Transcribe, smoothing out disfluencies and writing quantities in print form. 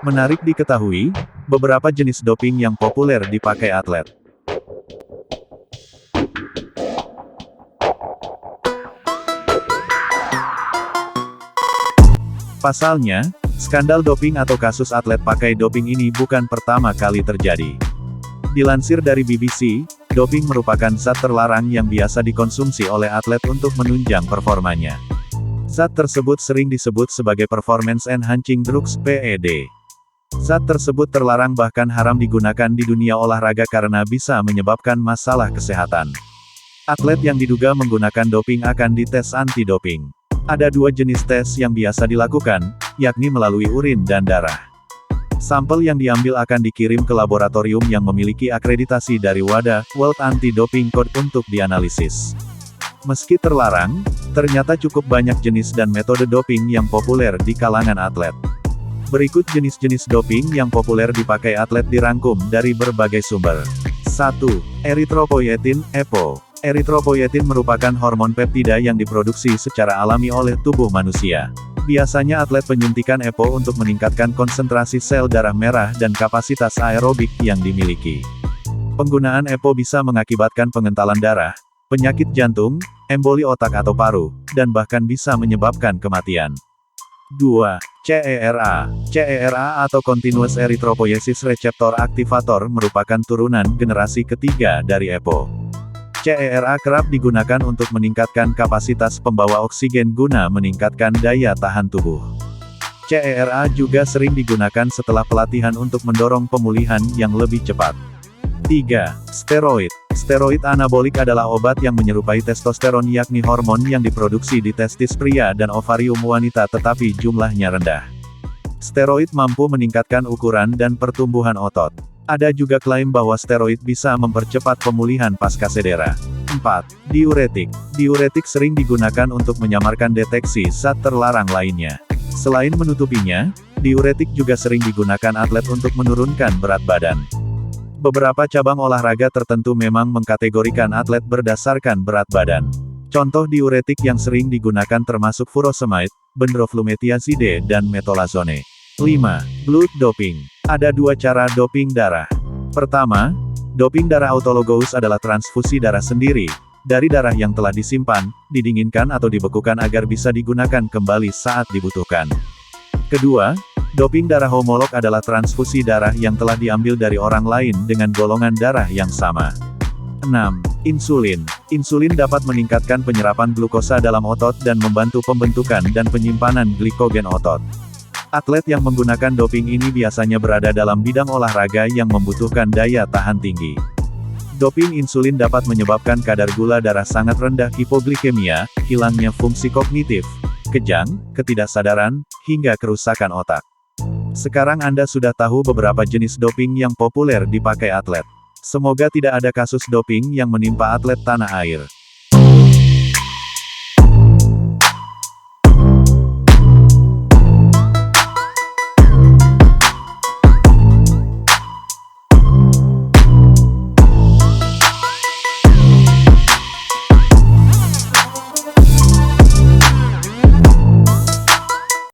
Menarik diketahui, beberapa jenis doping yang populer dipakai atlet. Pasalnya, skandal doping atau kasus atlet pakai doping ini bukan pertama kali terjadi. Dilansir dari BBC, doping merupakan zat terlarang yang biasa dikonsumsi oleh atlet untuk menunjang performanya. Zat tersebut sering disebut sebagai performance enhancing drugs (PED). Zat tersebut terlarang bahkan haram digunakan di dunia olahraga karena bisa menyebabkan masalah kesehatan. Atlet yang diduga menggunakan doping akan dites anti-doping. Ada dua jenis tes yang biasa dilakukan, yakni melalui urin dan darah. Sampel yang diambil akan dikirim ke laboratorium yang memiliki akreditasi dari WADA, World Anti-Doping Code untuk dianalisis. Meski terlarang, ternyata cukup banyak jenis dan metode doping yang populer di kalangan atlet. Berikut jenis-jenis doping yang populer dipakai atlet dirangkum dari berbagai sumber. 1. Eritropoietin, EPO. Eritropoietin merupakan hormon peptida yang diproduksi secara alami oleh tubuh manusia. Biasanya atlet penyuntikan EPO untuk meningkatkan konsentrasi sel darah merah dan kapasitas aerobik yang dimiliki. Penggunaan EPO bisa mengakibatkan pengentalan darah, penyakit jantung, emboli otak atau paru, dan bahkan bisa menyebabkan kematian. 2. CERA. CERA atau Continuous Erythropoiesis Receptor Activator merupakan turunan generasi ketiga dari EPO. CERA kerap digunakan untuk meningkatkan kapasitas pembawa oksigen guna meningkatkan daya tahan tubuh. CERA juga sering digunakan setelah pelatihan untuk mendorong pemulihan yang lebih cepat. 3. Steroid. Steroid anabolik adalah obat yang menyerupai testosteron yakni hormon yang diproduksi di testis pria dan ovarium wanita tetapi jumlahnya rendah. Steroid mampu meningkatkan ukuran dan pertumbuhan otot. Ada juga klaim bahwa steroid bisa mempercepat pemulihan pasca cedera. 4. Diuretik. Diuretik sering digunakan untuk menyamarkan deteksi zat terlarang lainnya. Selain menutupinya, diuretik juga sering digunakan atlet untuk menurunkan berat badan. Beberapa cabang olahraga tertentu memang mengkategorikan atlet berdasarkan berat badan. Contoh diuretik yang sering digunakan termasuk furosemide, benroflumethiazide dan metolazone. 5. Blood doping. Ada dua cara doping darah. Pertama, doping darah autologous adalah transfusi darah sendiri, dari darah yang telah disimpan, didinginkan atau dibekukan agar bisa digunakan kembali saat dibutuhkan. Kedua, doping darah homolog adalah transfusi darah yang telah diambil dari orang lain dengan golongan darah yang sama. 6. Insulin. Insulin dapat meningkatkan penyerapan glukosa dalam otot dan membantu pembentukan dan penyimpanan glikogen otot. Atlet yang menggunakan doping ini biasanya berada dalam bidang olahraga yang membutuhkan daya tahan tinggi. Doping insulin dapat menyebabkan kadar gula darah sangat rendah, hipoglikemia, hilangnya fungsi kognitif, kejang, ketidaksadaran, hingga kerusakan otak. Sekarang Anda sudah tahu beberapa jenis doping yang populer dipakai atlet. Semoga tidak ada kasus doping yang menimpa atlet tanah air.